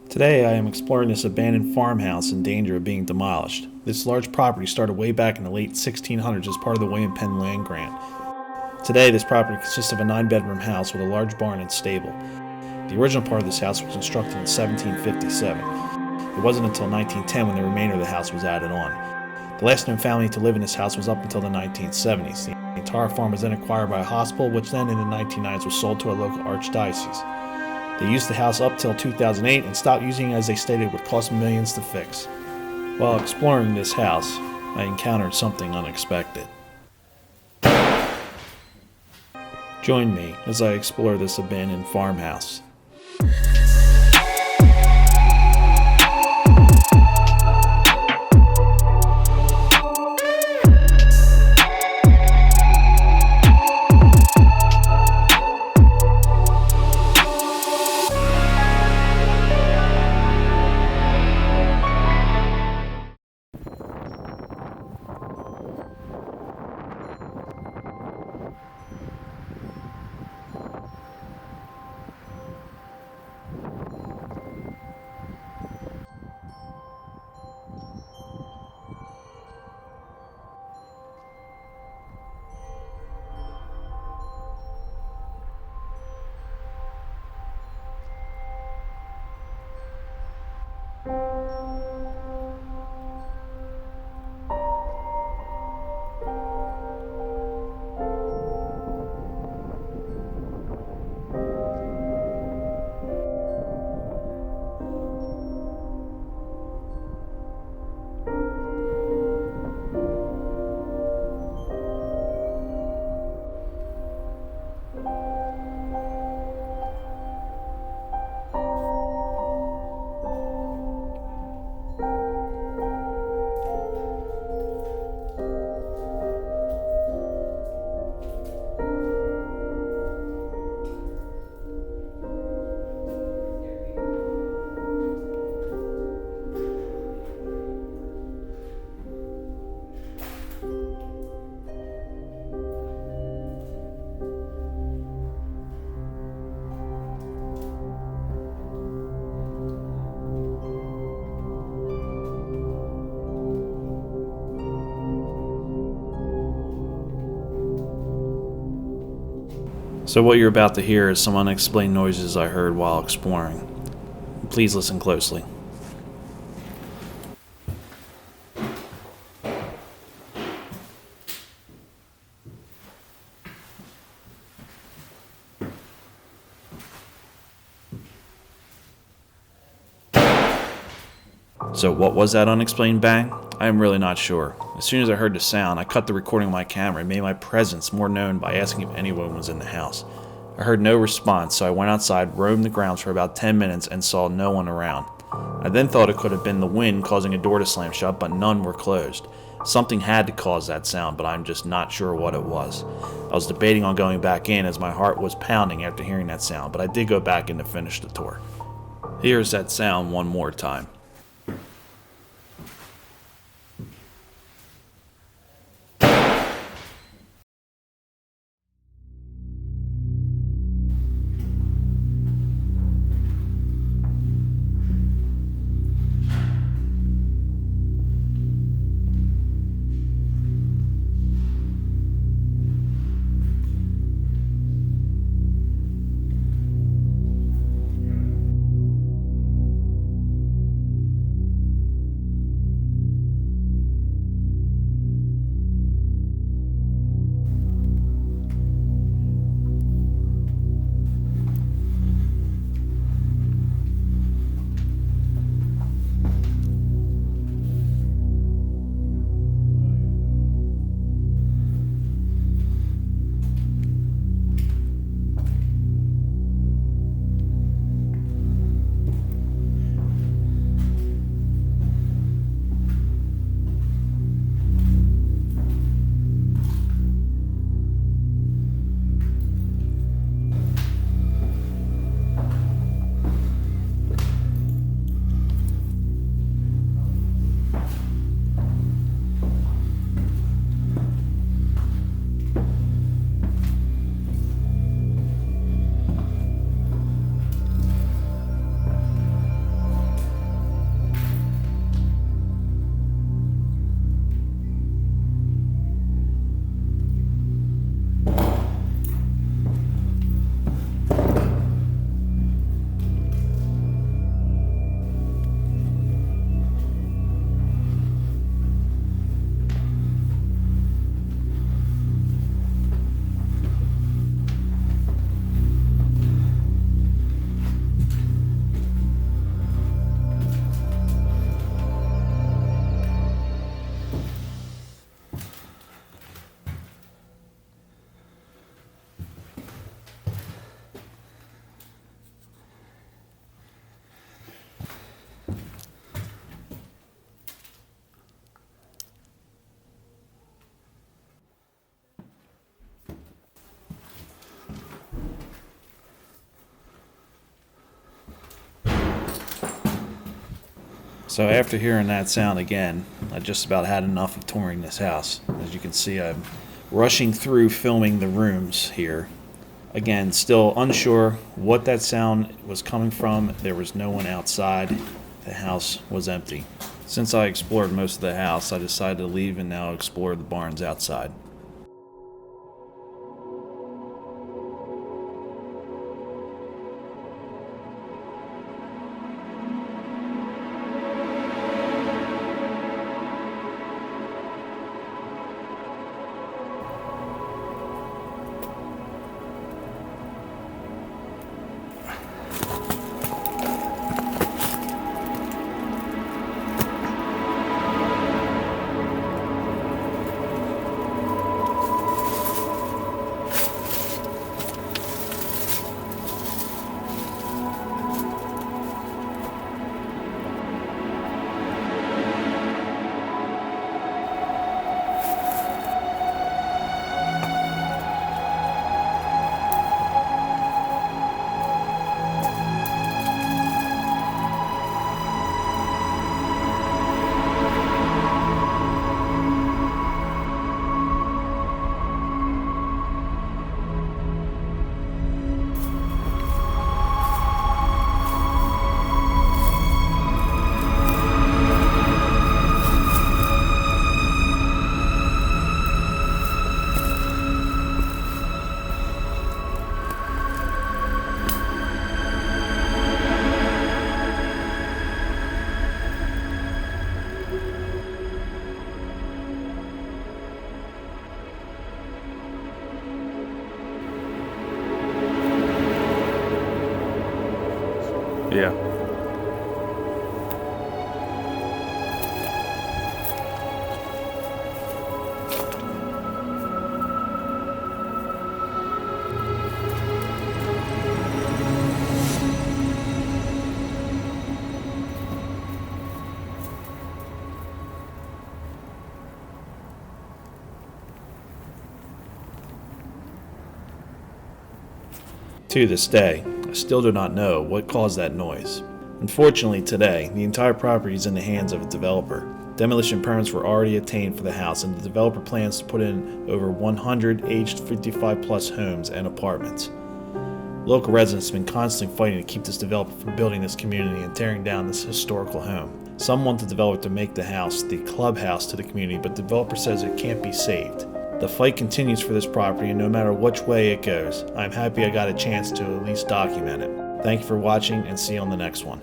Today I am exploring this abandoned farmhouse in danger of being demolished. This large property started way back in the late 1600s as part of the Williams Penn land grant. Today this property consists of a 9-bedroom house with a large barn and stable. The original part of this house was constructed in 1757. It wasn't until 1910 when the remainder of the house was added on. The last known family to live in this house was up until the 1970s. The entire farm was then acquired by a hospital, which then in the 1990s was sold to a local archdiocese. They used the house up till 2008 and stopped using it as they stated it would cost millions to fix. While exploring this house, I encountered something unexpected. Join me as I explore this abandoned farmhouse. So what you're about to hear is some unexplained noises I heard while exploring. Please listen closely. So what was that unexplained bang? I am really not sure. As soon as I heard the sound, I cut the recording of my camera and made my presence more known by asking if anyone was in the house. I heard no response, so I went outside, roamed the grounds for about 10 minutes, and saw no one around. I then thought it could have been the wind causing a door to slam shut, but none were closed. Something had to cause that sound, but I'm just not sure what it was. I was debating on going back in as my heart was pounding after hearing that sound, but I did go back in to finish the tour. Here's that sound one more time. So after hearing that sound again, I just about had enough of touring this house. As you can see, I'm rushing through filming the rooms here. Again, still unsure what that sound was coming from. There was no one outside. The house was empty. Since I explored most of the house, I decided to leave and now explore the barns outside. Yeah. To this day, I still do not know what caused that noise. Unfortunately today, the entire property is in the hands of a developer. Demolition permits were already obtained for the house and the developer plans to put in over 100 aged 55 plus homes and apartments. Local residents have been constantly fighting to keep this developer from building this community and tearing down this historical home. Some want the developer to make the house the clubhouse to the community, but the developer says it can't be saved. The fight continues for this property, and no matter which way it goes, I'm happy I got a chance to at least document it. Thank you for watching, and see you on the next one.